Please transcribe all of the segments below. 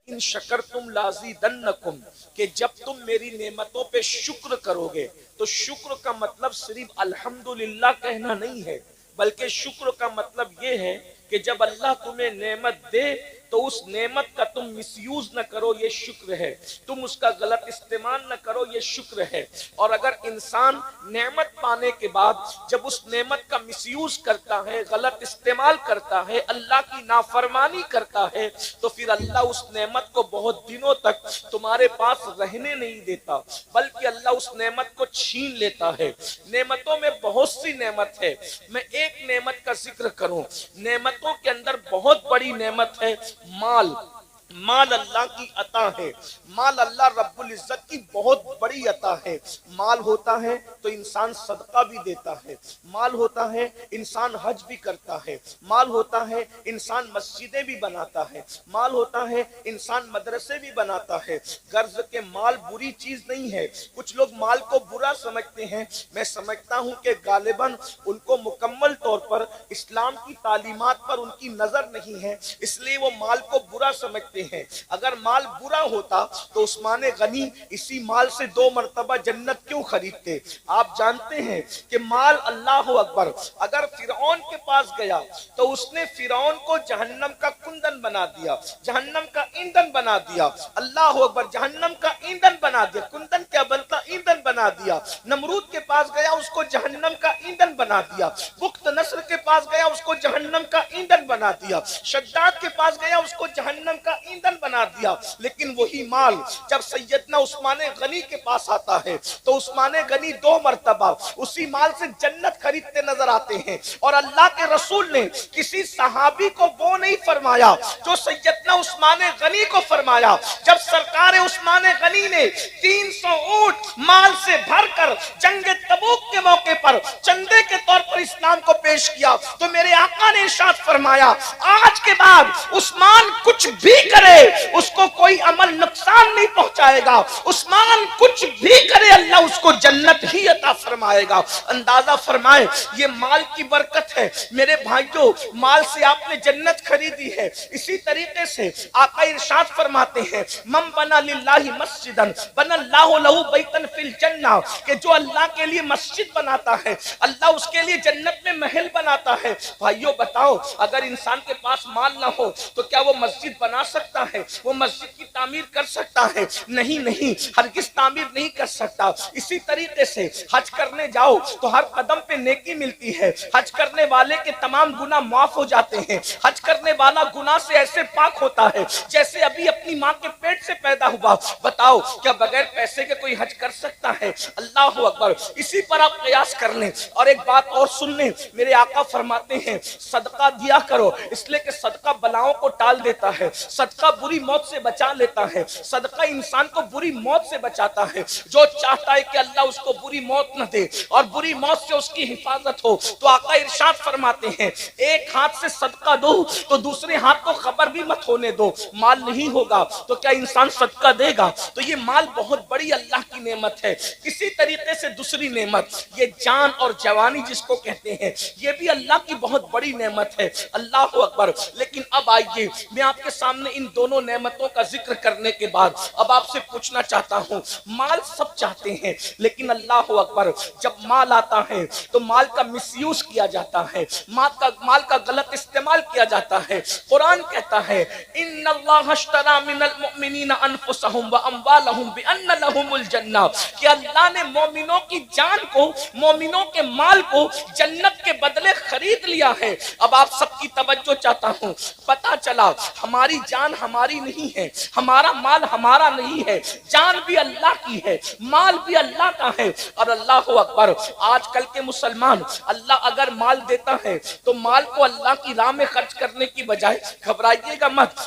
ان شکرتم لازیدنکم، کہ جب تم میری نعمتوں پہ شکر کرو گے، تو شکر کا مطلب صرف الحمدللہ کہنا نہیں ہے، بلکہ شکر کا مطلب یہ ہے کہ جب اللہ تمہیں نعمت دے تو اس نعمت کا تم مس یوز نہ کرو، یہ شکر ہے، تم اس کا غلط استعمال نہ کرو، یہ شکر ہے۔ اور اگر انسان نعمت پانے کے بعد جب اس نعمت کا مس یوز کرتا ہے، غلط استعمال کرتا ہے، اللہ کی نافرمانی کرتا ہے، تو پھر اللہ اس نعمت کو بہت دنوں تک تمہارے پاس رہنے نہیں دیتا، بلکہ اللہ اس نعمت کو چھین لیتا ہے۔ نعمتوں میں بہت سی نعمت ہے، میں ایک نعمت کا ذکر کروں، نعمتوں کے اندر بہت بڑی نعمت ہے مال۔ مال اللہ کی عطا ہے، مال اللہ رب العزت کی بہت بڑی عطا ہے۔ مال ہوتا ہے تو انسان صدقہ بھی دیتا ہے، مال ہوتا ہے انسان حج بھی کرتا ہے، مال ہوتا ہے انسان مسجدیں بھی بناتا ہے، مال ہوتا ہے انسان مدرسے بھی بناتا ہے۔ غرض کہ مال بری چیز نہیں ہے، کچھ لوگ مال کو برا سمجھتے ہیں، میں سمجھتا ہوں کہ غالباً ان کو مکمل طور پر اسلام کی تعلیمات پر ان کی نظر نہیں ہے، اس لیے وہ مال کو برا سمجھتے ہیں۔ اگر مال برا ہوتا تو عثمان غنی اسی مال سے 2 مرتبہ جنت کیوں خریدتے؟ آپ جانتے ہیں کہ مال، اللہ اکبر، اگر فرعون کے پاس گیا تو اس نے فرعون کو جہنم کا کندن بنا دیا، جہنم کا ایندھن بنا دیا، اللہ اکبر، جہنم کا ایندھن بنا دیا، کندن کیا بنتا، ایندھن بنا دیا۔ نمرود کے پاس گیا، اس کو جہنم کا ایندھن بنا دیا۔ بخت نصر کے پاس گیا، اس کو جہنم کا ایندھن بنا دیا۔ شداد کے پاس گیا، اس کو جہنم کا ایندھن بنا دیا۔ لیکن وہی مال جب سیدنا عثمان غنی کے پاس آتا ہے تو عثمان غنی 2 مرتبہ اسی مال سے جنت خریدتے نظر آتے ہیں۔ اور اللہ کے رسول نے کسی صحابی کو وہ نہیں فرمایا جو سیدنا عثمان غنی کو فرمایا۔ جب سرکار عثمان غنی نے 300 اونٹ مال سے بھر کر جنگ تبوک کے موقع پر چندے کے طور پر اسلام کو پیش کیا تو میرے آقا نے ارشاد فرمایا، آج کے بعد عثمان کچھ بھی کرے اس کو کوئی عمل نقصان نہیں پہنچائے گا، عثمان کچھ بھی کرے اللہ اس کو جنت ہی عطا فرمائے گا۔ اندازہ فرمائیں یہ مال کی برکت ہے۔ میرے بھائیوں، مال سے آپ نے جنت خریدی ہے۔ اسی طریقے سے آقا ارشاد فرماتے ہیں، من بنا للہ مسجدا بنا اللہ لہ بیتا فی الجنہ، کہ جو اللہ کے لیے مسجد بناتا ہے اللہ اس کے لیے جنت میں محل بناتا ہے۔ بھائیوں بتاؤ، اگر انسان کے پاس مال نہ ہو تو کیا وہ مسجد بنا سکتا ہے؟ وہ مسجد کی تعمیر کر سکتا ہے؟ نہیں، ہرگز تعمیر نہیں کر سکتا۔ اسی طریقے سے حج کرنے جاؤ تو ہر قدم پہ نیکی ملتی ہے، حج کرنے والے کے تمام گناہ معاف ہو جاتے ہیں، حج کرنے والا گناہ سے ایسے پاک ہوتا ہے جیسے ابھی اپنی ماں کے پیٹ سے پیدا ہوا۔ بتاؤ کیا بغیر پیسے کے کوئی حج کر سکتا ہے؟ اللہ اکبر، اسی پر آپ قیاس کر لیں۔ اور ایک بات اور سن لیں، میرے آقا فرماتے ہیں صدقہ دیا کرو، اس لیے کہ صدقہ بلاؤں کو ٹال دیتا ہے، صدقہ بری موت سے بچا لیتا ہے، صدقہ انسان کو بری موت سے بچاتا ہے۔ جو چاہتا ہے کہ اللہ اس کو بری موت نہ دے اور بری موت سے اس کی حفاظت ہو تو آقا ارشاد فرماتے ہیں، ایک ہاتھ سے صدقہ دو تو دوسرے ہاتھ کو خبر بھی مت ہونے دو۔ مال نہیں ہوگا تو کیا انسان صدقہ دے گا؟ تو یہ مال بہت بڑی اللہ کی نعمت ہے۔ اسی طریقے سے دوسری نعمت یہ جان اور جوانی جس کو کہتے ہیں، یہ بھی اللہ کی بہت بڑی نعمت ہے۔ اللہ اکبر۔ لیکن اب آئیے میں آپ کے سامنے ان دونوں نعمتوں کا ذکر کرنے کے بعد اب آپ سے پوچھنا چاہتا ہوں، مال سب چاہتے ہیں لیکن اللہ اکبر جب مال آتا ہے تو مال کا مس یوز کیا جاتا ہے، مال کا غلط استعمال کیا جاتا ہے۔ قرآن کہتا ہے ان اللہ اشتری من المؤمنین انفسهم واموالهم بان لهم الجنہ، کہ اللہ نے مومنوں کی جان کو، مومنوں کے مال کو جنت کے بدلے خرید لیا ہے۔ اب آپ سب کی توجہ چاہتا ہوں، پتا چلا ہماری جان ہماری نہیں ہے، ہمارا مال ہمارا نہیں ہے، جان بھی اللہ کی ہے، مال بھی اللہ کا ہے۔ اور اللہ اکبر، آج کل کے مسلمان، اللہ اگر مال دیتا ہے تو مال کو اللہ کی راہ میں خرچ کرنے کی بجائے، گھبرائیے گا مت،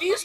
30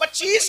25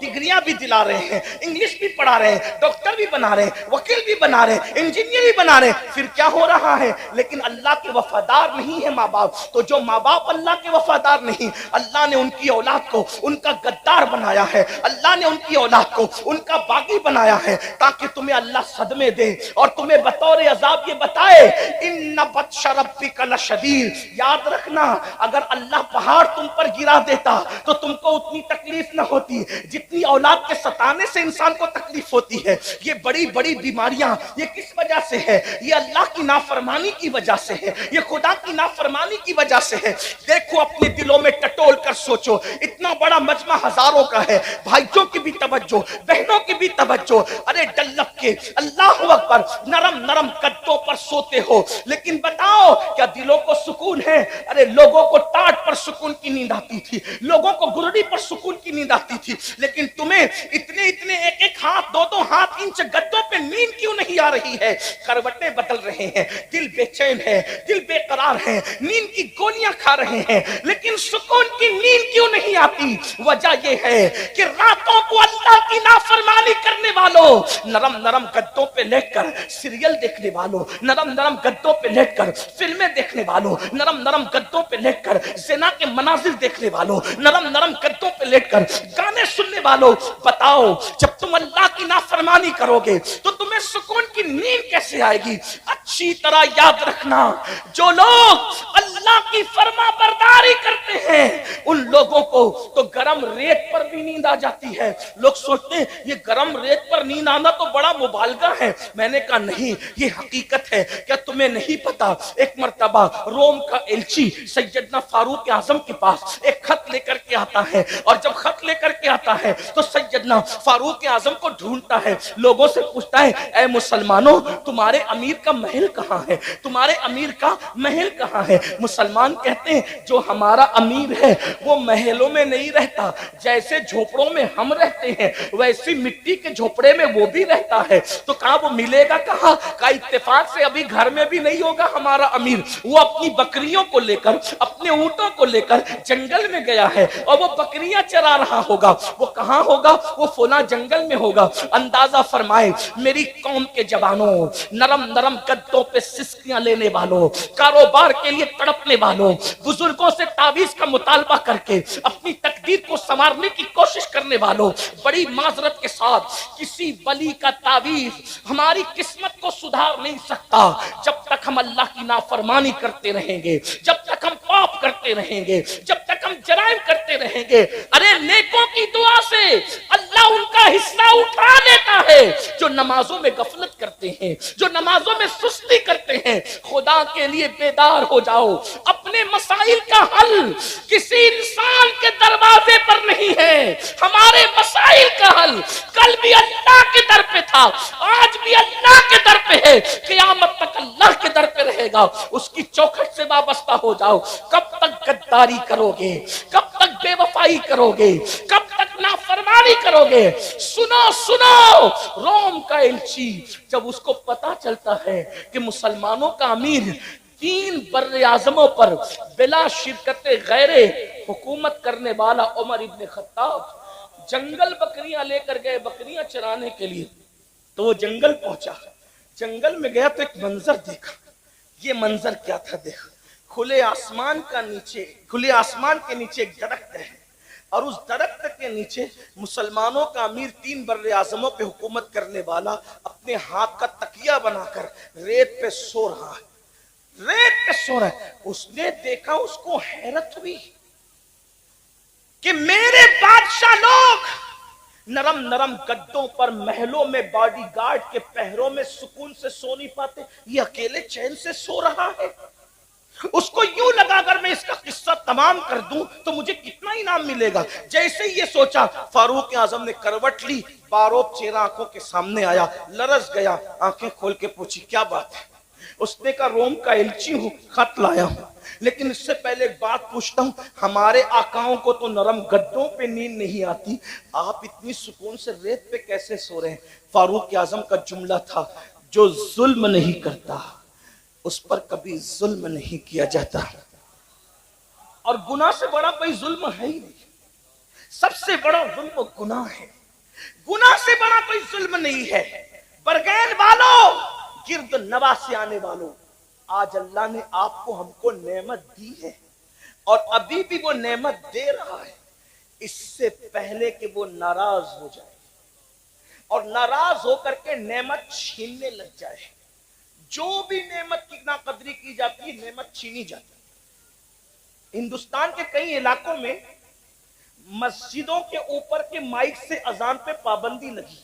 ڈگریاں بھی دلا رہے ہیں، انگلش بھی پڑھا رہے ہیں، ڈاکٹر بھی بنا رہے ہیں، وکیل بھی بنا رہے ہیں، انجینئر بھی بنا رہے ہیں، پھر کیا ہو رہا ہے؟ لیکن اللہ کے وفادار نہیں ہے ماں باپ. تو جو ماں باپ اللہ کے وفادار نہیں، اللہ نے ان کی اولاد کو ان کا غدار بنایا ہے، اللہ نے ان کی اولاد کو ان کا باغی بنایا ہے، تاکہ تمہیں اللہ صدمے دے اور تمہیں بطور عذاب یہ بتائے ان بطش ربک لشدید. یاد رکھنا، اگر اللہ پہاڑ تم پر گرا دیتا تو تم کو اتنی تکلیف نہ ہوتی جتنی اولاد کے ستانے سے انسان کو تکلیف ہوتی ہے. یہ بڑی بڑی بیماریاں یہ کس وجہ سے ہے؟ یہ اللہ کی نافرمانی کی وجہ سے ہے، یہ خدا کی نافرمانی کی وجہ سے ہے. دیکھو اپنے دلوں میں ٹٹول کر سوچو، اتنا بڑا مجمع ہزاروں کا ہے، بھائیوں کی بھی توجہ، بہنوں کی بھی توجہ. ارے ڈلپ کے اللہ اکبر نرم نرم گدوں پر سوتے ہو، لیکن بتاؤ کیا دلوں کو سکون ہے؟ ارے لوگوں کو ٹاٹ پر سکون کی نیند آتی تھی، لوگوں کو گرڑی پر سکون کی نیند آتی تھی، لیکن تمہیں اتنے اتنے ایک ایک ہاتھ دو دو ہاتھ انچ گدوں پہ نیند کیوں نہیں آ رہی ہے؟ کروٹیں بدل رہے ہیں، دل بے چین ہے، دل بے قرار ہے، نیند کی گولیاں کھا رہے ہیں، لیکن سکون کی نیند کیوں نہیں آتی؟ وجہ یہ ہے کہ راتوں کو اللہ کی نافرمانی کرنے والوں، نرم نرم گدوں پہ لیٹ کر سیریل دیکھنے والوں، نرم نرم گدوں پہ لیٹ کر فلمیں دیکھنے والوں، نرم نرم گدوں پہ لیٹ کر زنا کے مناظر دیکھنے والوں، نرم نرم گدوں پہ لیٹ کر گانے سننے والوں، بتاؤ جب تم اللہ کی نافرمانی کرو گے تو تمہیں سکون کی نیند کیسے آئے گی؟ اچھی طرح یاد رکھنا، جو لوگ اللہ کی فرما برداری کرتے ہیں ان لوگوں کو تو گرم ریت پر بھی نیند آ جاتی ہے. لوگ سوچتے ہیں یہ گرم ریت پر نیند آنا تو بڑا مبالغہ ہے. میں نے کہا نہیں، یہ حقیقت ہے. کیا تمہیں نہیں پتا ایک مرتبہ روم کا ایلچی سیدنا فاروق اعظم کے پاس ایک خط لے کر کے آتا ہے، اور جب خط لے کر کے آتا ہے تو سیدنا فاروق اعظم کو ڈھونڈتا ہے، لوگوں سے پوچھتا ہے اے مسلمانوں تمہارے امیر کا محل کہاں ہے؟ تمہارے امیر کا محل کہاں ہے؟ مسلمان کہتے ہیں جو ہمارا امیر ہے وہ محلوں میں نہیں رہتا، جیسے جھوپڑوں میں ہم رہتے ہیں ویسی مٹی کے جھوپڑے میں وہ بھی رہتا ہے. تو کہا وہ ملے گا کہاں؟ کا اتفاق سے ابھی گھر میں بھی نہیں ہوگا ہمارا امیر، وہ اپنی بکریوں کو لے کر اپنے اونٹوں کو لے کر جنگل میں گیا ہے اور وہ بکریاں چرا رہا ہوگا. وہ کہاں ہوگا؟ وہ فلاں جنگل میں ہوگا. اندازہ فرمائے میری قوم کے جوانوں، نرم نرم گدوں پہ سسکیاں لینے والوں، کاروبار کے لیے تڑپنے والوں، بزرگوں سے تعویذ کا مطالبہ کر کے اپنی تقدیر کو سنوارنے کی کوشش کرنے والوں، بڑی معذرت کے ساتھ کسی ولی کا تعویذ ہماری قسمت کو سدھار نہیں سکتا. جب تک ہم اللہ کی نافرمانی کرتے رہیں گے، جب تک ہم پاپ کرتے رہیں گے، جب تک ہم جرائم کرتے رہیں گے، ارے نیکوں کی دعا سے اللہ ان کا حصہ اٹھا لیتا ہے. جو نمازوں میں غفلت کرتے ہیں، جو نمازوں میں سستی کرتے ہیں، خدا کے لیے بیدار ہو جاؤ. اپنے مسائل کا حل کسی انسان کے دروازے پر نہیں ہے. ہمارے مسائل کا حل کل بھی اللہ کے در پہ تھا، آج بھی اللہ کے در پہ ہے، قیامت تک اللہ کے در پہ رہے گا. اس کی چوکھٹ سے وابستہ ہو جاؤ. کب تک غداری کرو گے؟ کب تک بے وفائی کرو گے؟ کب تک نافرمانی کرو گے؟ سنو سنو، روم کا ایلچی جب اس کو پتا چلتا ہے کہ مسلمانوں کا امیر 3 بر اعظموں پر بلا شرکت غیر حکومت کرنے والا عمر ابن خطاب جنگل بکریاں لے کر گئے بکریاں چرانے کے لیے، تو وہ جنگل پہنچا. جنگل میں گیا تو ایک منظر دیکھا. یہ منظر کیا تھا؟ دیکھ، کھلے آسمان کے نیچے ایک درخت ہے، اور اس درخت کے نیچے مسلمانوں کا امیر 3 بر اعظموں پہ حکومت کرنے والا اپنے ہاتھ کا تکیہ بنا کر ریت پہ سو رہا ہے. ریت پہ سو رہا ہے. اس نے دیکھا، اس کو حیرت ہوئی کہ میرے بادشاہ لوگ نرم نرم گدوں پر محلوں میں باڈی گارڈ کے پہروں میں سکون سے سو نہیں پاتے، یہ اکیلے چین سے سو رہا ہے. اس کو یوں لگا اگر میں اس کا قصہ تمام کر دوں تو مجھے کتنا انعام ملے گا. جیسے ہی یہ سوچا فاروق اعظم نے کروٹ لی، باروب چہرہ آنکھوں کے سامنے آیا، لرز گیا، آنکھیں کھول کے پوچھی کیا بات ہے؟ اس نے کہا روم کا ایلچی ہوں، خط لایا ہوں، لیکن اس سے پہلے ایک بات پوچھتا ہوں، ہمارے آقاؤں کو تو نرم گدوں پہ نیند نہیں آتی، آپ اتنی سکون سے ریت پہ کیسے سو رہے ہیں؟ فاروق اعظم کا جملہ تھا جو ظلم نہیں کرتا اس پر کبھی ظلم نہیں کیا جاتا، اور گناہ سے بڑا کوئی ظلم ہے ہی نہیں. سب سے بڑا ظلم گناہ ہے، گناہ سے بڑا کوئی ظلم نہیں ہے۔ برگین والوں، گرد نواز آنے والوں، آج اللہ نے آپ کو ہم کو نعمت دی ہے اور ابھی بھی وہ نعمت دے رہا ہے، اس سے پہلے کہ وہ ناراض ہو جائے اور ناراض ہو کر کے نعمت چھیننے لگ جائے۔ جو بھی نعمت کی ناقدری کی جاتی ہے نعمت چھینی جاتی ہے۔ ہندوستان کے کئی علاقوں میں مسجدوں کے اوپر کے مائک سے اذان پہ پابندی لگی،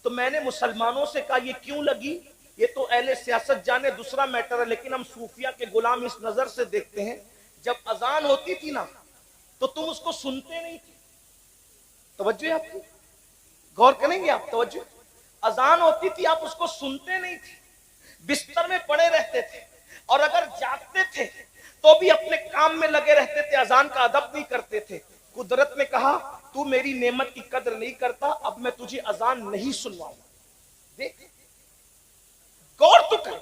تو میں نے مسلمانوں سے کہا یہ کیوں لگی؟ یہ تو اہل سیاست جانے، دوسرا میٹر ہے، لیکن ہم صوفیہ کے غلام اس نظر سے دیکھتے ہیں، جب اذان ہوتی تھی نا تو تم اس کو سنتے نہیں تھے۔ توجہ ہے آپ کی؟ غور کریں گے آپ؟ توجہ، اذان ہوتی تھی آپ اس کو سنتے نہیں تھے، بستر میں پڑے رہتے تھے، اور اگر جاگتے تھے تو بھی اپنے کام میں لگے رہتے تھے، اذان کا ادب نہیں کرتے تھے۔ قدرت نے کہا تو میری نعمت کی قدر نہیں کرتا، اب میں تجھے اذان نہیں سنواؤں۔ دیکھ، غور تو کر،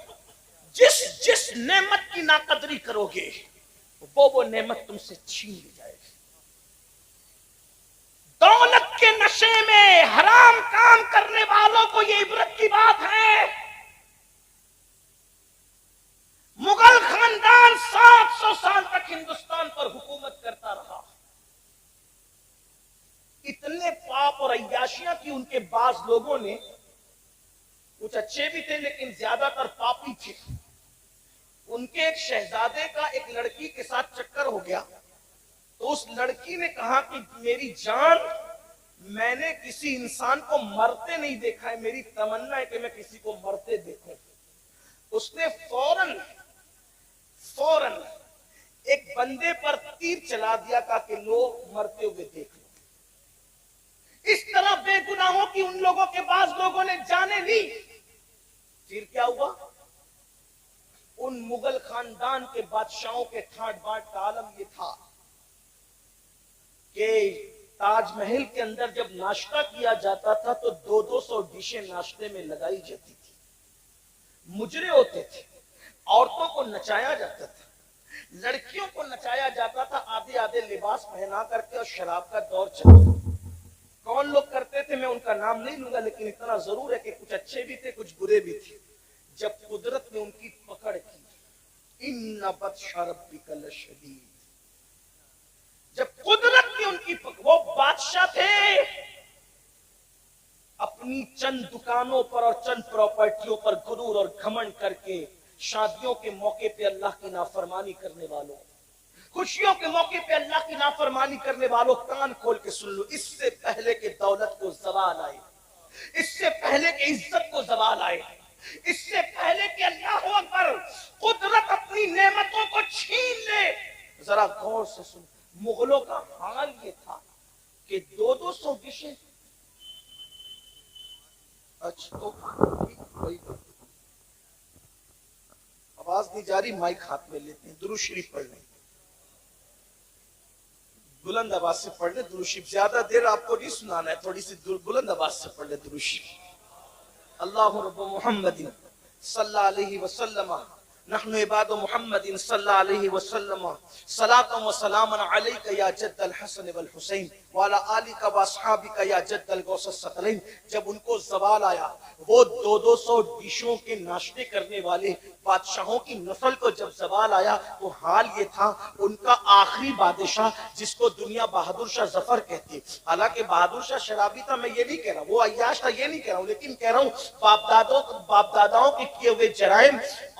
جس نعمت کی ناقدری کرو گے وہ نعمت تم سے چھین لی جائے گی۔ دولت کے نشے میں حرام کام کرنے والوں کو یہ عبرت کی بات ہے۔ مغل خاندان 700 سال تک ہندوستان پر حکومت کرتا رہا، اتنے پاپ اور عیاشیاں کی ان کے بعض لوگوں نے، کچھ اچھے بھی تھے لیکن زیادہ تر پاپی تھے، ان کے ایک شہزادے کا ایک لڑکی کے ساتھ چکر ہو گیا، تو اس لڑکی نے کہا کہ میری جان، میں نے کسی انسان کو مرتے نہیں دیکھا ہے، میری تمنا ہے کہ میں کسی کو مرتے دیکھوں۔ اس نے فوراً ایک بندے پر تیر چلا دیا، کہا کہ لوگ مرتے ہوئے دیکھ لو۔ اس طرح بے گناہوں کی ان لوگوں کے بعض لوگوں نے جانیں لی۔ پھر کیا ہوا؟ ان مغل خاندان کے بادشاہوں کے ٹھاٹ باٹ کا عالم یہ تھا کہ تاج محل کے اندر جب ناشتہ کیا جاتا تھا تو 200 ڈشیں ناشتے میں لگائی جاتی تھی، مجرے ہوتے تھے، عورتوں کو نچایا جاتا تھا، لڑکیوں کو نچایا جاتا تھا، آدھے آدھے لباس پہنا کر کے، اور شراب کا دور چلتا۔ کون لوگ کرتے تھے میں ان کا نام نہیں لوں گا، لیکن اتنا ضرور ہے کہ کچھ اچھے بھی تھے کچھ برے بھی تھے۔ جب قدرت نے ان کی پکڑ کی، ان بطش ربک لشدید، جب قدرت نے ان کی پکڑ، وہ بادشاہ تھے، اپنی چند دکانوں پر اور چند پراپرٹیوں پر غرور اور گھمنڈ کر کے شادیوں کے موقع پہ اللہ کی نافرمانی کرنے والوں، خوشیوں کے موقع پہ اللہ کی نافرمانی کرنے والوں، کان کھول کے سن لو، اس سے پہلے کہ دولت کو زوال آئے، اس سے پہلے کہ عزت کو زوال آئے، اس سے پہلے کہ اللہ اکبر قدرت اپنی نعمتوں کو چھین لے، ذرا غور سے سن، مغلوں کا حال یہ تھا کہ 200 ڈشیں، اچھا آواز نہیں جاری، مائک ہاتھ میں لیتے ہیں، درود شریف پڑھ لیں، بلند آواز سے پڑھ لیں درود شریف، زیادہ دیر آپ کو نہیں سنانا ہے، تھوڑی سی بلند آواز سے پڑھ لیں درود شریف۔ اللہ رب محمد صلی اللہ علیہ وسلم، نحن عباد محمد صلی اللہ علیہ وسلم، صلاۃ و سلام علیک یا جد الحسن والحسین وعلی آلک و اصحابک یا جد الغوث الثقلین۔ جب ان کو زوال آیا، وہ 200 ڈشوں کے ناشتے کرنے والے بادشاہوں کی نسل کو جب زوال آیا، تو حال یہ تھا ان کا آخری بادشاہ، جس کو دنیا بہادر شاہ ظفر کہتے، حالانکہ بہادر شاہ شرابی تھا، میں یہ نہیں کہہ رہا، وہ عیاش تھا یہ نہیں کہہ رہا ہوں، لیکن کہہ رہا ہوں باپ داداؤں کے کیے ہوئے جرائم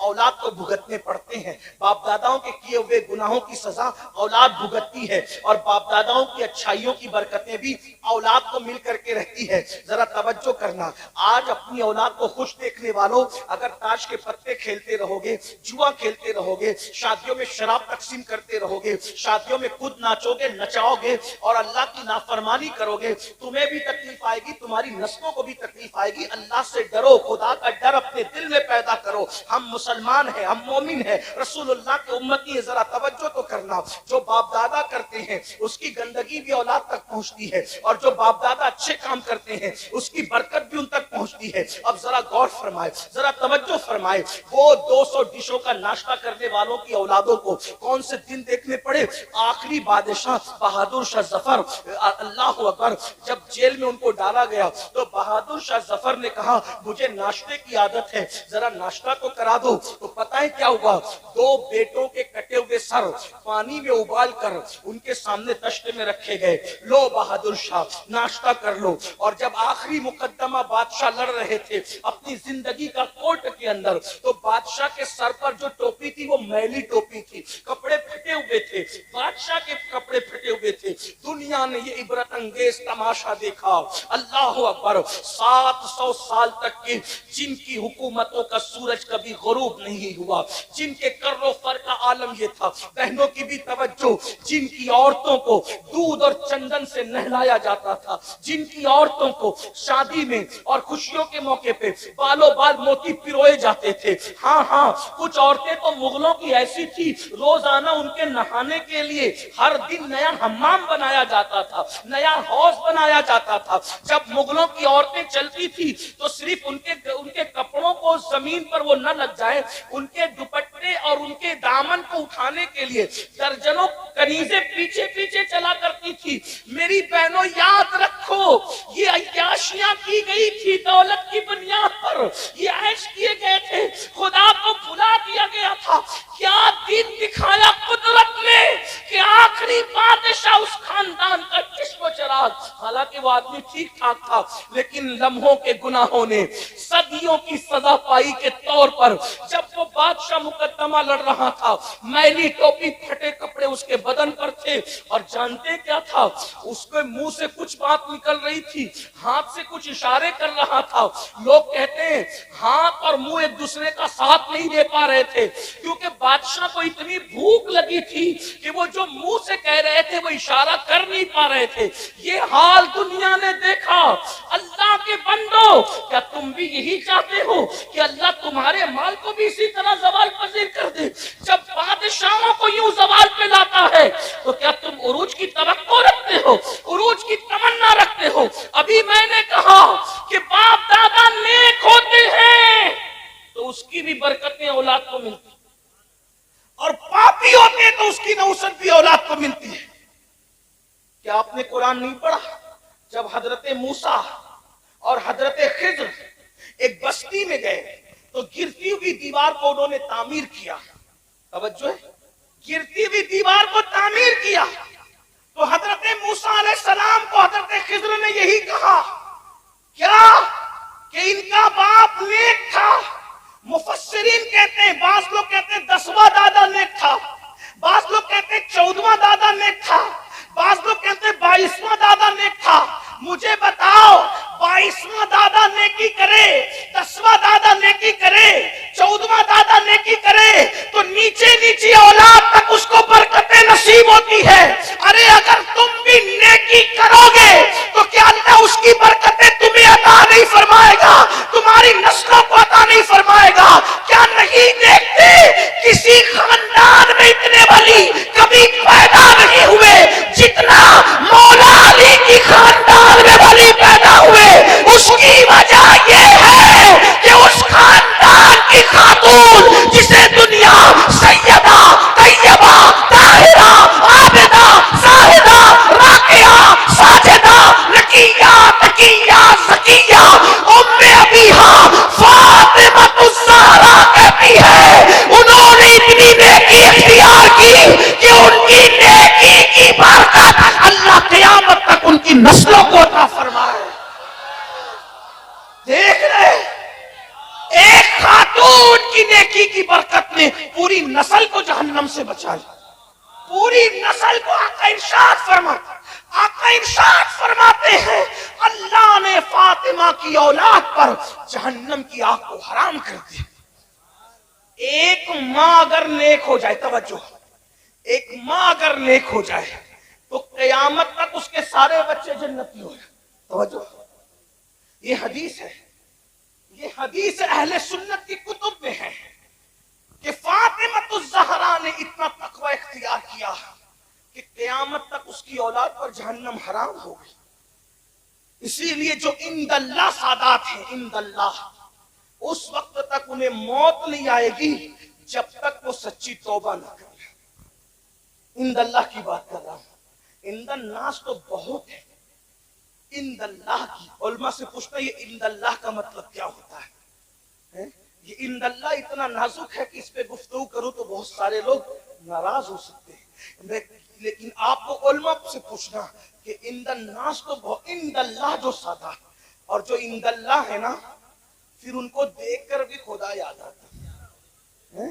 اولاد کو بھگتنے پڑتے ہیں، باپ داداؤں کے کیے ہوئے گناہوں کی سزا اولاد بھگتتی ہے، اور باپ داداؤں کی اچھائیوں کی برکتیں بھی اولاد کو مل کر کے رہتی ہے۔ ذرا توجہ کرنا، آج اپنی اولاد کو خوش دیکھنے والوں، اگر تاش کے پتے کھیلتے رہو گے، جوا کھیلتے رہو گے، شادیوں میں شراب تقسیم کرتے رہو گے، شادیوں میں خود ناچو گے نچاؤ گے اور اللہ کی نافرمانی کرو گے، تمہیں بھی تکلیف آئے گی، تمہاری نسلوں کو بھی تکلیف آئے گی۔ اللہ سے ڈرو، خدا کا ڈر اپنے دل میں پیدا کرو۔ ہم مسلمان ہیں، ہم مومن ہیں، رسول اللہ کے امتی ہیں، ذرا توجہ تو کرنا، جو باپ دادا کرتے ہیں اس کی گندگی بھی اولاد تک پہنچتی ہے، اور جو باپ دادا اچھے کام کرتے ہیں اس کی برکت بھی ان تک پہنچتی ہے۔ اب ذرا غور فرمائے، ذرا توجہ فرمائے، وہ 200 ڈشوں کا ناشتہ کرنے والوں کی اولادوں کو کون سے دن دیکھنے پڑے؟ آخری بادشاہ بہادر شاہ ظفر، اللہ اکبر، جب جیل میں ان کو ڈالا گیا تو بہادر شاہ ظفر نے کہا مجھے ناشتے کی عادت ہے، ذرا ناشتہ تو کرا دو۔ تو پتہ ہے کیا ہوا؟ 2 بیٹوں کے کٹے ہوئے سر پانی میں ابال کر ان کے سامنے تشتے میں رکھے گئے، لو بہادر شاہ ناشتہ کر لو۔ اور جب آخری مقدمہ بادشاہ لڑ رہے تھے اپنی زندگی کا کورٹ کے اندر، تو بادشاہ کے سر پر جو ٹوپی تھی وہ میلی ٹوپی تھی، کپڑے پھٹے ہوئے تھے، بادشاہ کے کپڑے پھٹے ہوئے تھے۔ دنیا نے یہ عبرت انگیز تماشا دیکھا، اللہ اکبر، 700 سال تک کی جن کی حکومتوں کا سورج کبھی غروب نہیں ہوا، جن کے کر و فر کا عالم یہ تھا، بہنوں کی بھی توجہ، جن کی عورتوں کو دودھ اور چندن سے نہلایا جاتا تھا، جن کی عورتوں کو شادی میں اور خوشیوں کے موقع پہ بالوں بال موتی پروئے جاتے تھے۔ ہاں کچھ عورتیں تو مغلوں کی ایسی تھی، روزانہ ان کے نہانے کے لیے ہر دن نیا حمام بنایا جاتا تھا، نیا حوض بنایا جاتا تھا۔ جب مغلوں کی عورتیں چلتی تھی تو صرف ان کے کپڑوں کو زمین پر وہ نہ لگ جائے، ان کے دوپٹے اور ان کے دامن کو اٹھانے کے لیے درجنوں کنیزیں پیچھے پیچھے چلا کرتی تھی۔ میری بہنوں یاد رکھو، یہ عیاشیاں کی گئی تھی دولت کی بنیاد پر، یہ عیش کیے گئے تھے، خدا کو بھلا دیا گیا تھا۔ کیا دن دکھایا قدرت نے کہ آخری بادشاہ اس خاندان کا چشم و چراغ، حالانکہ وہ آدمی ٹھیک ٹھاک تھا لیکن لمحوں کے گناہوں نے صدیوں کی سزا پائی کے طور پر جب وہ بادشاہ مقدمہ لڑ رہا تھا، میلی ٹوپی پھٹے کپڑے اس کے بدن پر تھے، اور جانتے کیا تھا؟ اس کے منہ سے کچھ بات نکل رہی تھی، ہاتھ سے کچھ اشارے کر رہا تھا۔ لوگ کہتے ہیں ہاتھ اور منہ ایک دوسرے کا ساتھ نہیں دے پا رہے تھے، کیونکہ بادشاہ کو اتنی بھوک لگی تھی کہ وہ جو منہ سے کہہ رہے تھے وہ اشارہ کر نہیں پا رہے تھے۔ یہ حال دنیا نے دیکھا۔ اللہ کے بندو، کیا تم بھی یہی چاہتے ہو کہ اللہ تمہارے مال کو بھی اسی طرح زوال پذیر کر دے؟ جب بادشاہوں کو یوں زوال پہ لاتا ہے تو کیا تم عروج کی توقع رکھتے ہو، عروج کی تمنا رکھتے ہو؟ ابھی میں نے کہا کہ باپ دادا نیک ہوتے ہیں تو اس کی بھی برکتیں اولاد کو ملتی، اور پاپی ہوتے ہیں تو اس کی نوسط بھی اولاد کو ملتی ہے۔ کیا آپ نے قرآن نہیں پڑھا؟ جب حضرت موسیٰ اور حضرت خضر ایک بستی میں گئے تو گرتی ہوئی دیوار کو انہوں نے تعمیر کیا، توجہ ہے، گرتی ہوئی دیوار کو تعمیر کیا۔ تو حضرت موسیٰ علیہ السلام کو حضرت خضر نے یہی کہا، کیا کہ ان کا باپ نیک تھا؟ مفسرین کہتے ہیں، بعض لوگ کہتے ہیں 10واں دادا نیک تھا، بعض لوگ کہتے ہیں 14واں دادا نیک تھا، بعض لوگ کہتے ہیں 22واں دادا نیک تھا۔ مجھے بتاؤ، 22واں دادا نیکی کرے، 10واں دادا نیکی کرے، 14واں دادا نیکی کرے تو نیچے نیچے اولاد تک اس کو برکتیں نصیب ہوتی ہے۔ ارے اگر تم بھی نیکی کرو گے تو کیا اللہ اس کی برکتیں تمہیں عطا نہیں فرمائے گا، تمہاری نسلوں کو عطا نہیں فرمائے گا؟ کیا نہیں دیکھتے کسی خاندان میں اتنے ولی کبھی پیدا نہیں ہوئے جتنا مولا علی کی خاندان میں ولی پیدا ہوئے؟ اس کی وجہ یہ ہے کہ اس خاندان کی خاتون جسے دنیا سیدہ طیبہ طاہرہ عابدہ زاہدہ راقیہ ساجدہ نقیہ تقیہ زکیہ ام ابیہا فاطمہ الزہرا کہتی ہے، انہوں نے اتنی نیکی اختیار کی کہ ان کی نیکی کی برکت اللہ قیامت تک ان کی نسلوں کو عطا فرمائے۔ دیکھ رہے ایک خاتون کی نیکی کی برکت نے پوری نسل کو جہنم سے بچایا، پوری نسل کو آقا ارشاد فرماتا، آقا ارشاد فرماتے ہیں اللہ نے فاطمہ کی اولاد پر جہنم کی آگ کو حرام کر دیا۔ ایک ماں اگر نیک ہو جائے، توجہ، ایک ماں اگر نیک ہو جائے تو قیامت تک اس کے سارے بچے جنتی ہو جائے۔ توجہ، یہ حدیث ہے، یہ حدیث اہل سنت کی کتب میں ہے کہ فاطمہ الزہرا نے اتنا تقوی اختیار کیا کہ قیامت تک اس کی اولاد پر جہنم حرام ہو گئی۔ اسی لیے جو عند اللہ سادات ہیں، عند اللہ، اس وقت تک انہیں موت نہیں آئے گی جب تک وہ سچی توبہ نہ کریں۔ عند اللہ کی بات کر رہا ہوں، عند الناس تو بہت ہے، عند اللہ کی علماء سے پوچھنا یہ عند اللہ کا مطلب کیا ہوتا ہے؟ یہ عند اللہ اتنا نازک ہے کہ اس پہ گفتگو کروں تو بہت سارے لوگ ناراض ہو سکتے ہیں، لیکن آپ کو علماء سے پوچھنا کہ عند الناس تو بہت، عند اللہ جو سادہ اور جو عند اللہ ہے نا، پھر ان کو دیکھ کر بھی خدا یاد آتا ہے۔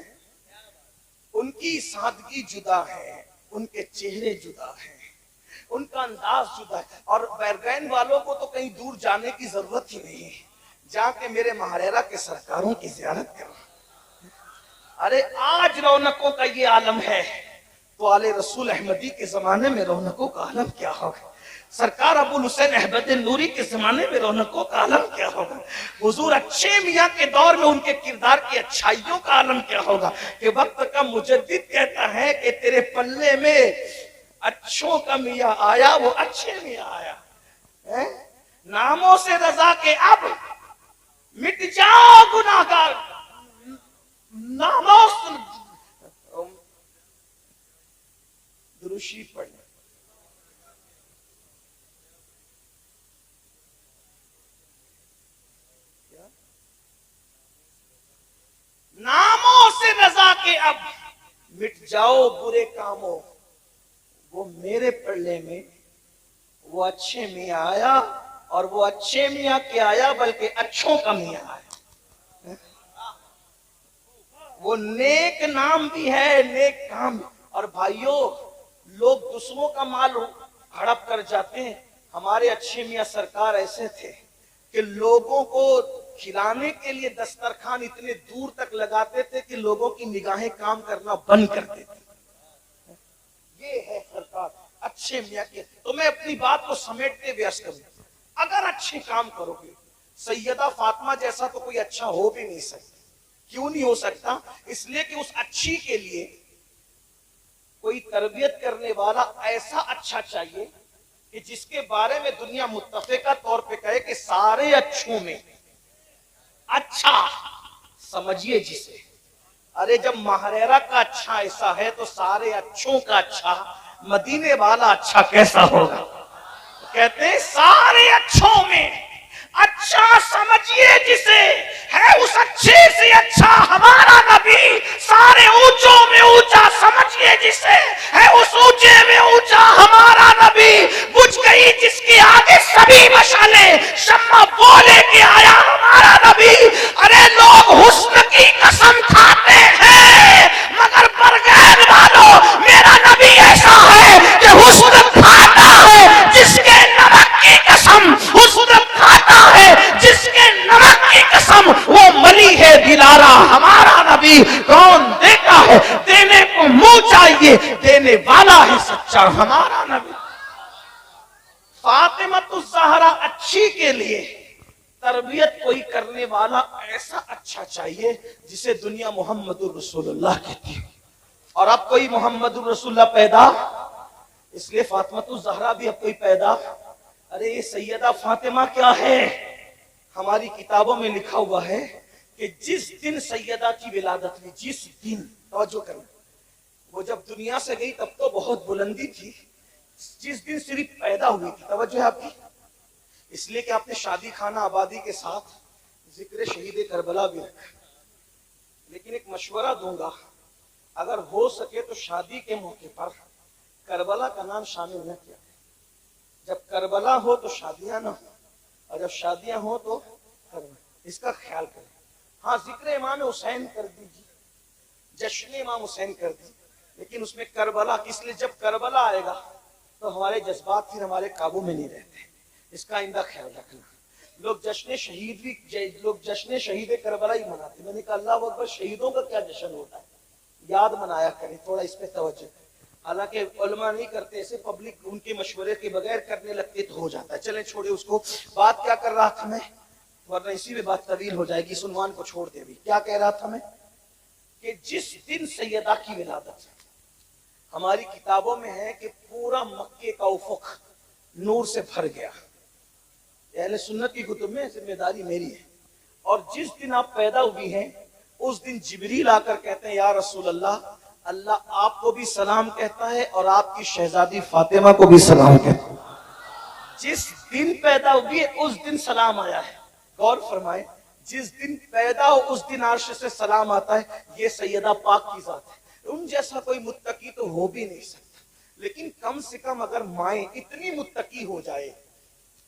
ان کی سادگی جدا ہے، ان کے چہرے جدا ہیں، ان کا انداز جدا ہے، اور بیرگین والوں کو تو کہیں دور جانے کی ضرورت ہی نہیں ہے، جا کے میرے مہاریرا کے سرکاروں کی زیارت کرو۔ ارے آج رونقوں کا یہ عالم ہے تو آل رسول احمدی کے زمانے میں رونقوں کا عالم کیا ہوگا؟ سرکار ابو الحسین احمد نوری کے زمانے میں رونقوں کا عالم کیا ہوگا؟ حضور اچھے میاں کے دور میں ان کے کردار کی اچھائیوں کا عالم کیا ہوگا؟ کہ وقت کا مجدد کہتا ہے کہ تیرے پلے میں اچھوں کا میاں آیا، وہ اچھے میاں آیا، ناموں سے رضا کے اب مٹ جاؤ گناہگار، ناموں سے دروشی پڑھنے، ناموں سے رضا کے اب مٹ جاؤ برے کاموں، وہ میرے پلے میں وہ اچھے میاں آیا، اور وہ اچھے میاں کے آیا بلکہ اچھوں کا میاں آیا، وہ نیک نام بھی ہے، نیک کام بھی۔ اور بھائیوں، لوگ دوسروں کا مال ہڑپ کر جاتے ہیں، ہمارے اچھے میاں سرکار ایسے تھے کہ لوگوں کو کھلانے کے لیے دسترخوان اتنے دور تک لگاتے تھے کہ لوگوں کی نگاہیں کام کرنا بند کر دیتی۔ یہ ہے سرکار اچھے میاں کے۔ تو میں اپنی بات کو سمیٹتے ہوئے عرض کروں، اگر اچھے کام کرو گے، سیدہ فاطمہ جیسا تو کوئی اچھا ہو بھی نہیں سکتا۔ کیوں نہیں ہو سکتا؟ اس لیے کہ اس اچھی کے لیے کوئی تربیت کرنے والا ایسا اچھا چاہیے کہ جس کے بارے میں دنیا متفقہ طور پہ کہے کہ سارے اچھوں میں اچھا سمجھیے جسے۔ ارے جب مہریرا کا اچھا ایسا ہے تو سارے اچھوں کا اچھا مدینے والا اچھا کیسا ہوگا؟ کہتے ہیں سارے اچھوں میں اچھا سمجھیے جسے، ہے اس اچھے سے اچھا ہمارا نبی، سارے اونچوں میں اونچا سمجھیے جسے، ہے اس اونچے میں اونچا ہمارا نبی، بجھ گئی جس کے آگے سبھی مشعلیں، شمع وہ لے کے آیا ہمارا نبی۔ ارے لوگ حسن کی قسم کھاتے ہیں مگر برگین والوں، میرا نبی ایسا ہے کہ حسن کھاتا ہے جس کے نمک کی قسم، حسن کھاتا ہے جس کے نمک کی قسم، وہ ملی ہے دلارا ہمارا نبی۔ کون دیتا ہے؟ دینے کو منہ چاہیے، دینے والا ہے سچا ہمارا نبی۔ فاطمۃ الزہرا اچھی کے لیے تربیت کوئی کرنے والا ایسا اچھا چاہیے جسے دنیا محمد الرسول اللہ کہتی ہے، اور اب کوئی محمد الرسول اللہ پیدا، اس لیے فاطمۃ الزہرا بھی اب کوئی پیدا۔ ارے یہ سیدہ فاطمہ کیا ہے؟ ہماری کتابوں میں لکھا ہوا ہے کہ جس دن سیدہ کی ولادت ہوئی، جس دن، توجہ کرنا، وہ جب دنیا سے گئی تب تو بہت بلندی تھی، جس دن صرف پیدا ہوئی تھی، توجہ ہے آپ کی، اس لیے کہ آپ نے شادی خانہ آبادی کے ساتھ ذکر شہید کربلا بھی رکھا۔ لیکن ایک مشورہ دوں گا، اگر ہو سکے تو شادی کے موقع پر کربلا کا نام شامل نہ کیا، جب کربلا ہو تو شادیاں نہ ہو، اور جب شادیاں ہو تو کربلا، اس کا خیال کریں۔ ہاں ذکر امام حسین کر دیجیے، جشن امام حسین کر دیجیے، لیکن اس میں کربلا، اس لیے جب کربلا آئے گا تو ہمارے جذبات پھر ہمارے قابو میں نہیں رہتے، اس کا آئندہ خیال رکھنا۔ لوگ جشن شہید کربلا ہی مناتے، میں نے کہا اللہ اکبر، شہیدوں کا کیا جشن ہوتا ہے، یاد منایا کریں، تھوڑا اس پہ توجہ۔ حالانکہ علماء نہیں کرتے ایسے، پبلک ان کے مشورے کے بغیر کرنے لگتے تو ہو جاتا ہے۔ چلیں چھوڑے اس کو، بات کیا کر رہا تھا میں، ورنہ اسی میں بات طویل ہو جائے گی، اس عنوان کو چھوڑ دے بھی۔ کیا کہہ رہا تھا میں؟ کہ جس دن سیدہ کی ولادت، ہماری کتابوں میں ہے کہ پورا مکے کا افق نور سے بھر گیا، اہل سنت کی کتب میں ذمہ داری میری ہے. اور جس دن آپ پیدا ہوئی ہیں اس دن جبریل آ کر کہتے ہیں یا رسول اللہ، اللہ آپ کو بھی سلام کہتا ہے اور آپ کی شہزادی فاطمہ کو بھی سلام کہتا ہے. جس دن پیدا ہوئی ہے اس دن سلام آیا ہے. غور فرمائیں، جس دن پیدا ہو اس دن عرش سے سلام آتا ہے. یہ سیدہ پاک کی ذات ہے. ان جیسا کوئی متقی تو ہو بھی نہیں سکتا، لیکن کم سے کم اگر مائیں اتنی متقی ہو جائے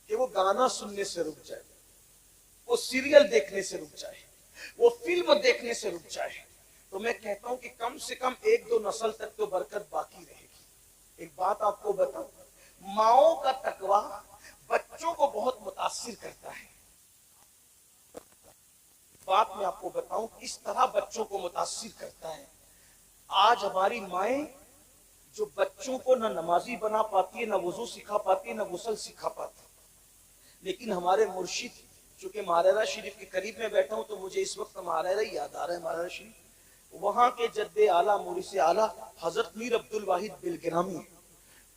کہ وہ گانا سننے سے رک جائے، وہ سیریل دیکھنے سے رک جائے، وہ فلم دیکھنے سے رک جائے، تو میں کہتا ہوں کہ کم سے کم 1-2 نسل تک تو برکت باقی رہے گی. ایک بات آپ کو بتاؤں، ماؤں کا تقویٰ بچوں کو بہت متاثر کرتا ہے. بات میں آپ کو بتاؤں کس طرح بچوں کو متاثر کرتا ہے. آج ہماری مائیں جو بچوں کو نہ نمازی بنا پاتی ہے، نہ وضو سکھا پاتی ہے، نہ غسل سکھا پاتی، لیکن ہمارے مرشد، چونکہ مہاراجہ شریف کے قریب میں بیٹھا ہوں تو مجھے اس وقت مہاراجہ یاد آ رہا ہے. مہاراجہ شریف وہاں کے جد اعلیٰ مورث اعلیٰ حضرت میر عبد الواحد بلگرامی،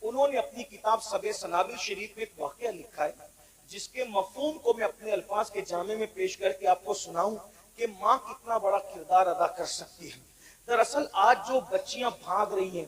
انہوں نے اپنی کتاب سبع سنابل شریف میں ایک واقعہ لکھا ہے جس کے مفہوم کو میں اپنے الفاظ کے جامع میں پیش کر کے آپ کو سناؤں کہ ماں کتنا بڑا کردار ادا کر سکتی ہے. دراصل آج جو بچیاں بھاگ رہی ہیں،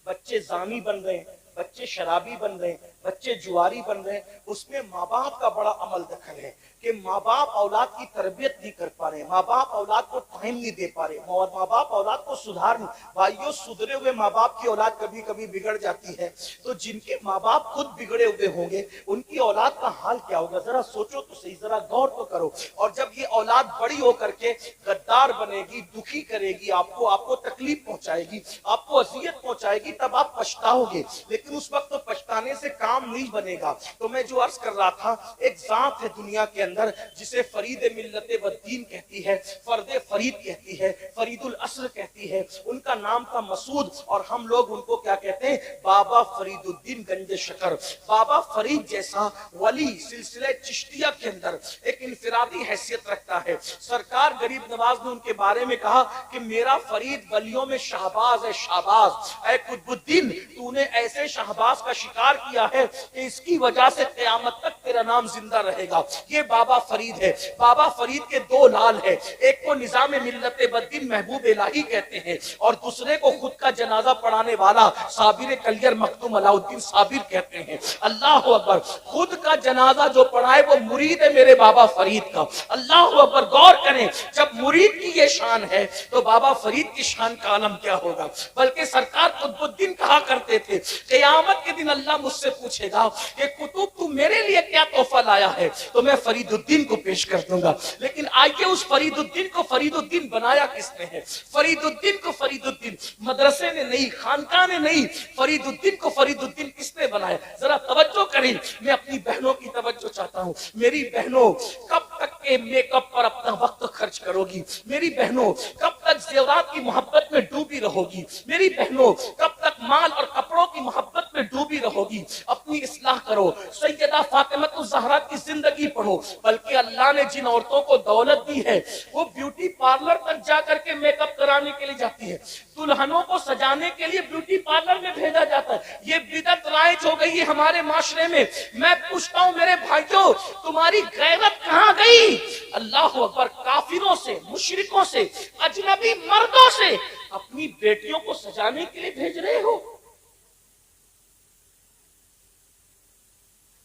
بچے زانی بن رہے ہیں، بچے شرابی بن رہے ہیں، بچے جواری بن رہے ہیں، اس میں ماں باپ کا بڑا عمل دخل ہے کہ ماں باپ اولاد کی تربیت نہیں کر پا رہے، ماں باپ اولاد کو ٹائم نہیں دے پا رہے، ماں باپ اولاد کو سدھار نہیں. بھائیو، سدھرے ہوئے ماں باپ کی اولاد کبھی کبھی بگڑ جاتی ہے، تو جن کے ماں باپ خود بگڑے ہوئے ہوں گے ان کی اولاد کا حال کیا ہوگا؟ ذرا سوچو تو صحیح، ذرا غور تو کرو. اور جب یہ اولاد بڑی ہو کر کے غدار بنے گی، دکھی کرے گی، آپ کو تکلیف پہنچائے گی، آپ کو اذیت پہنچائے گی، تب آپ پچھتاؤ گے. لیکن اس وقت تو پچھتانے سے کام نہیں بنے گا. تو میں جو عرض کر رہا تھا، ایک ذات ہے دنیا کے اندر جسے فرید ملت و دین کہتی ہے، فرد فرید کہتی ہے، فرید العصر کہتی ہے. ان کا نام تھا مسعود، اور ہم لوگ ان کو کیا کہتے ہیں؟ بابا فرید الدین گنج شکر. بابا فرید جیسا ولی سلسلہ چشتیہ کے اندر ایک انفرادی حیثیت رکھتا ہے. سرکار غریب نواز نے ان کے بارے میں کہا کہ میرا فرید ولیوں میں شہباز ہے، شہباز. اے قطب الدین، تو نے ایسے شہباز کا شکار کیا ہے کہ اس کی وجہ سے قیامت تک تیرا نام زندہ رہے گا. یہ بابا فرید ہے. بابا فرید کے 2 لال ہیں، ایک کو نظام ملت بدین محبوب الہی کہتے ہیں اور دوسرے کو خود کا جنازہ پڑھانے والا صابر کلیر مختوم علاء الدین صابر کہتے ہیں. اللہ اکبر. خود کا جنازہ جو پڑھائے وہ مرید ہے میرے بابا فرید کا. اللہ اکبر. غور کریں، جب مرید کی یہ شان ہے تو بابا فرید کی شان کا عالم کیا ہوگا. بلکہ سرکار قطب الدین کہا کرتے تھے قیامت کے دن اللہ مجھ سے پوچھے گا کہ قطب تو میرے لیے کیا تحفہ لایا ہے، تو میں فرید الدین کو پیش کر دوں گا. لیکن آئیے اس فرید الدین کو فرید الدین بنایا کس نے ہے؟ فرید الدین کو فرید الدین مدرسے نے نہیں، خانقاہ نے نہیں، فرید الدین کو فرید الدین کس نے بنایا؟ ذرا توجہ کریں. میں اپنی بہنوں کی توجہ چاہتا ہوں. میری بہنوں، کب تک کے میک اپ پر اپنا وقت خرچ کرو گی؟ میری بہنوں، کب تک زیورات کی محبت میں ڈوبی رہو گی؟ میری بہنوں، کب تک مال اور کپڑوں کی محبت میں ڈوبی رہو گی؟ اپنی اصلاح کرو. سیدہ فاطمہ الزہرا کی زندگی پڑھو. بلکہ اللہ نے جن عورتوں کو دولت دی ہے وہ بیوٹی پارلر تک جا کر کے میک اپ کرانے کے لیے جاتی ہے. دلہنوں کو سجانے کے لیے بیوٹی پارلر میں بھیجا جاتا ہے. یہ بدعت رائج ہو گئی ہے ہمارے معاشرے میں. میں پوچھتا ہوں میرے بھائیوں، تمہاری غیرت کہاں گئی؟ اللہ اکبر. کافروں سے، مشرکوں سے، اجنبی مردوں سے اپنی بیٹیوں کو سجانے کے لیے بھیج رہے ہو.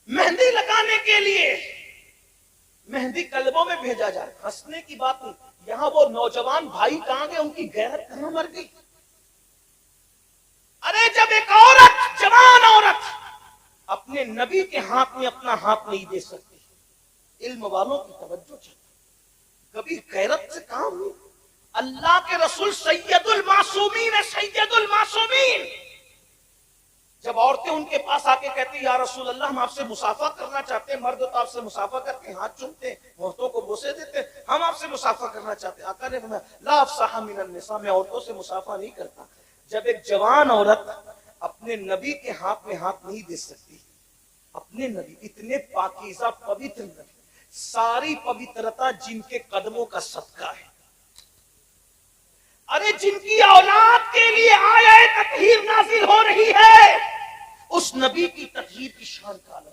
مہندی لگانے کے لیے مہندی قلبوں میں بھیجا جائے. ہنسنے کی بات نہیں. یہاں وہ نوجوان بھائی کہاں گئے؟ ان کی غیرت کہاں مر گئی؟ ارے جب ایک عورت، جوان عورت اپنے نبی کے ہاتھ میں اپنا ہاتھ نہیں دے سکتی، علم والوں کی توجہ چاہتا، کبھی غیرت سے کہاں ہوئی؟ اللہ کے رسول سید المعصومین ہے، سید المعصومین. جب عورتیں ان کے پاس آ کے کہتی یا رسول اللہ ہم آپ سے مصافحہ کرنا چاہتے ہیں، مرد تو آپ سے مصافحہ کرتے ہیں، ہاتھ چومتے ہیں، عورتوں کو بوسے دیتے ہیں، ہم آپ سے مصافحہ کرنا چاہتے ہیں. آقا نے فرمایا لا افصح من النساء، میں عورتوں سے مصافحہ نہیں کرتا. جب ایک جوان عورت اپنے نبی کے ہاتھ میں ہاتھ نہیں دے سکتی، اپنے نبی اتنے پاکیزہ پوتر نبی، ساری پوترتا جن کے قدموں کا صدقہ ہے، ارے جن کی اولاد کے لیے آیت تطہیر نازل ہو رہی ہے، اس نبی کی تطہیر کی شان کا عالم،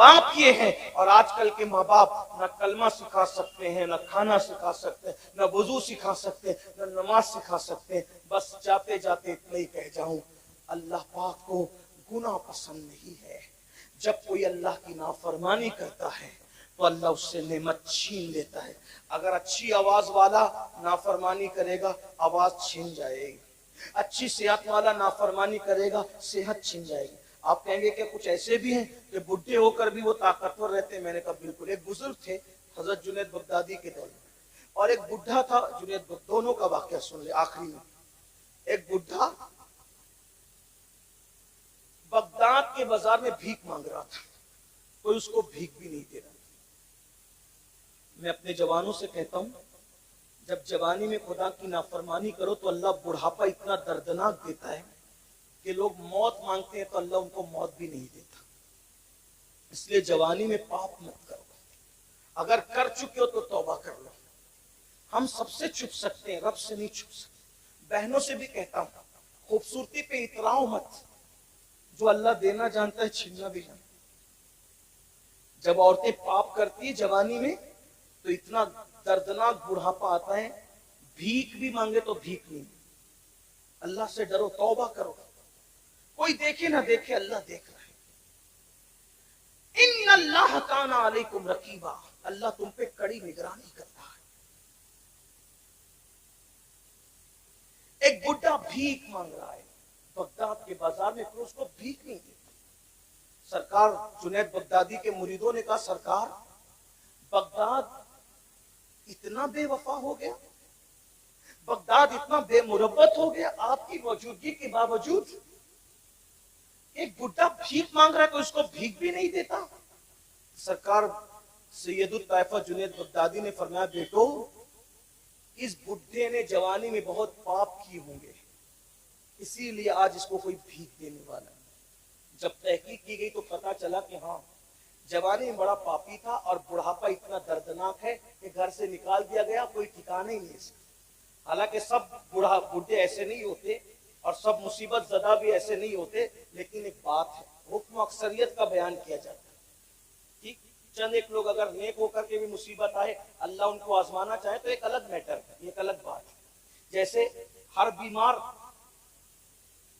باپ یہ ہیں، اور آج کل کے ماں باپ نہ کلمہ سکھا سکتے ہیں، نہ کھانا سکھا سکتے ہیں، نہ وضو سکھا سکتے ہیں، نہ نماز سکھا سکتے ہیں۔ بس جاتے جاتے اتنا ہی کہہ جاؤں، اللہ پاک کو گناہ پسند نہیں ہے۔ جب کوئی اللہ کی نافرمانی کرتا ہے تو اللہ اس سے نعمت چھین لیتا ہے۔ اگر اچھی آواز والا نافرمانی کرے گا، آواز چھین جائے گی۔ اچھی صحت والا نافرمانی کرے گا، صحت چھن جائے گی۔ آپ کہیں گے کہ کچھ ایسے بھی ہیں کہ بڈھے ہو کر بھی وہ طاقتور رہتے ہیں۔ میں نے کہا بالکل۔ ایک بزرگ تھے حضرت جنید بغدادی کے دور میں، اور ایک بڈھا تھا جنید بغدادی، دونوں کا واقعہ سن لے آخری میں۔ ایک بڈھا بغداد کے بازار میں بھیک مانگ رہا تھا، کوئی اس کو بھیک بھی نہیں دے رہا۔ میں اپنے جوانوں سے کہتا ہوں، جب جوانی میں خدا کی نافرمانی کرو تو اللہ بڑھاپا اتنا دردناک دیتا ہے کہ لوگ موت مانگتے ہیں تو اللہ ان کو موت بھی نہیں دیتا۔ اس لیے جوانی میں پاپ مت کرو، اگر کر چکے ہو تو توبہ کر لو۔ ہم سب سے چھپ سکتے ہیں، رب سے نہیں چھپ سکتے۔ بہنوں سے بھی کہتا ہوں، خوبصورتی پہ اتراؤ مت، جو اللہ دینا جانتا ہے چھیننا بھی جانتا ہے۔ جب عورتیں پاپ کرتی ہیں جوانی میں تو اتنا دردناک بڑھاپا آتا ہے، بھیک بھی مانگے تو بھیک نہیں۔ اللہ سے ڈرو، توبہ کرو۔ کوئی دیکھے نہ دیکھے، اللہ دیکھ رہا ہے۔ ان اللہ کان علیکم رقیبا، اللہ تم پہ کڑی نگرانی کرتا ہے۔ ایک بڈھا بھیک مانگ رہا ہے بغداد کے بازار میں، پھر اس کو بھیک نہیں دیتا۔ سرکار جنید بغدادی کے مریدوں نے کہا سرکار بغداد اتنا بے وفا ہو گیا، بغداد اتنا بے مربت ہو گیا، آپ کی موجودگی کے باوجود ایک بڈھا بھیک مانگ رہا ہے تو اس کو بھیک بھی نہیں دیتا۔ سرکار سید الطائفہ جنید بغدادی نے فرمایا بیٹو، اس بڈھے نے جوانی میں بہت پاپ کیے ہوں گے، اسی لیے آج اس کو کوئی بھیک دینے والا نہیں۔ جب تحقیق کی گئی تو پتا چلا کہ ہاں جوانی میں بڑا پاپی تھا، اور بڑھاپا اتنا دردناک ہے کہ گھر سے نکال دیا گیا، کوئی ٹھکانا ہی نہیں اس کا۔ حالانکہ سب بڈھے ایسے نہیں ہوتے اور سب مصیبت زدہ بھی ایسے نہیں ہوتے، لیکن ایک بات ہے، حکم اکثریت کا بیان کیا جاتا ہے۔ ٹھیک، چند ایک لوگ اگر نیک ہو کر کے بھی مصیبت آئے، اللہ ان کو آزمانا چاہے تو ایک الگ میٹر ہے، ایک الگ بات ہے۔ جیسے ہر بیمار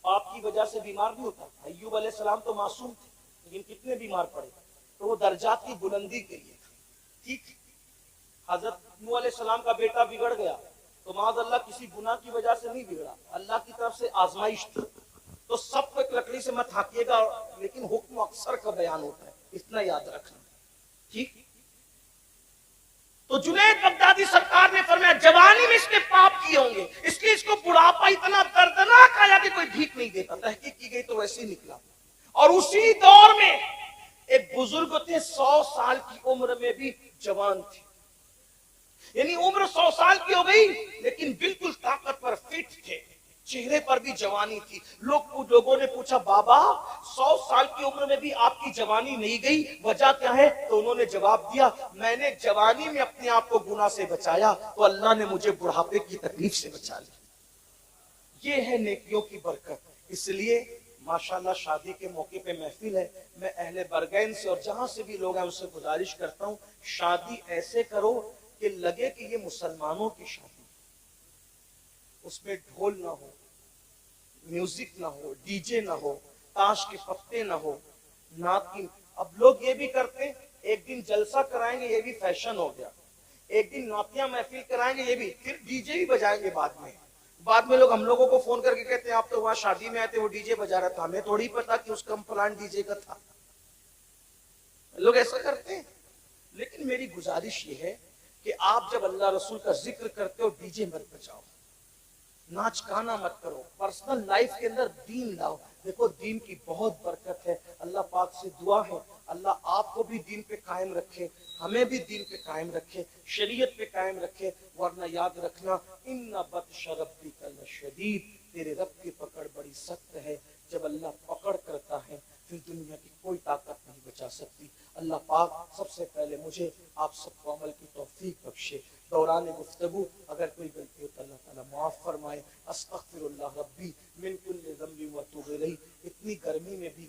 پاپ کی وجہ سے بیمار نہیں ہوتا۔ ایوب علیہ السلام تو معصوم تھے، لیکن کتنے بیمار پڑے، تو وہ درجات کی بلندی کے لیے تھا۔ ٹھیک، حضرت نوح علیہ السلام کا بیٹا بگڑ گیا تو معاذ اللہ کسی گناہ کی وجہ سے نہیں بگڑا، اللہ کی طرف سے آزمائش تھی۔ تو سب کو ایک لکڑی سے مت ہانکیے گا، لیکن حکم اکثر کا بیان ہوتا ہے، اتنا یاد رکھنا۔ ٹھیک، تو جنید بغدادی سرکار نے فرمایا جوانی میں اس نے پاپ کیے ہوں گے، اس لیے اس کو بڑھاپا اتنا دردناک آیا کہ کوئی بھیک نہیں دیتا۔ تحقیق کی گئی تو ویسے ہی نکلا۔ اور اسی دور میں ایک بزرگ تھے، 100 سال کی عمر میں بھی جوان تھے، یعنی عمر 100 سال کی ہو گئی لیکن بالکل طاقتور فٹ تھے، چہرے پر بھی جوانی تھی۔ لوگوں نے پوچھا بابا 100 سال کی عمر میں بھی آپ کی جوانی نہیں گئی، وجہ کیا ہے؟ تو انہوں نے جواب دیا میں نے جوانی میں اپنے آپ کو گناہ سے بچایا تو اللہ نے مجھے بڑھاپے کی تکلیف سے بچا لیا۔ یہ ہے نیکیوں کی برکت۔ اس لیے ماشاءاللہ شادی کے موقع پہ محفل ہے، میں اہل برگین سے اور جہاں سے بھی لوگ ہیں ان سے گزارش کرتا ہوں شادی ایسے کرو کہ لگے کہ یہ مسلمانوں کی شادی، اس میں ڈھول نہ ہو، میوزک نہ ہو، ڈی جے نہ ہو، تاش کے پتے نہ ہو، نعت کی۔ اب لوگ یہ بھی کرتے ہیں ایک دن جلسہ کرائیں گے، یہ بھی فیشن ہو گیا، ایک دن نعتیہ محفل کرائیں گے، یہ بھی، پھر ڈی جے بھی بجائیں گے بعد میں لوگ ہم لوگوں کو فون کر کے کہتے ہیں آپ تو وہاں شادی میں آئے تھے وہ ڈی جے بجا رہا تھا، ہمیں تھوڑی پتا کہ اس کا پلان ڈی جے کا تھا۔ لوگ ایسا کرتے ہیں، لیکن میری گزارش یہ ہے کہ آپ جب اللہ رسول کا ذکر کرتے ہو ڈی جے مت بجاؤ، ناچ گانا مت کرو، پرسنل لائف کے اندر دین لاؤ۔ دیکھو دین کی بہت برکت ہے، اللہ پاک سے دعا ہے اللہ آپ کو بھی دین پہ قائم رکھے، ہمیں بھی دین پہ قائم رکھے، شریعت پہ قائم رکھے، ورنہ یاد رکھنا ان بطش ربک لشدید، تیرے رب کی پکڑ بڑی سخت ہے۔ جب اللہ پکڑ کرتا ہے پھر دنیا کی کوئی طاقت نہیں بچا سکتی۔ اللہ پاک سب سے پہلے مجھے آپ سب کو عمل کی توفیق بخشے۔ دوران گفتگو اگر کوئی غلطی ہو تو اللہ تعالیٰ معاف فرمائے۔ استغفر اللہ ربی من کل ذنب واتوب الیہ۔ اتنی گرمی میں بھی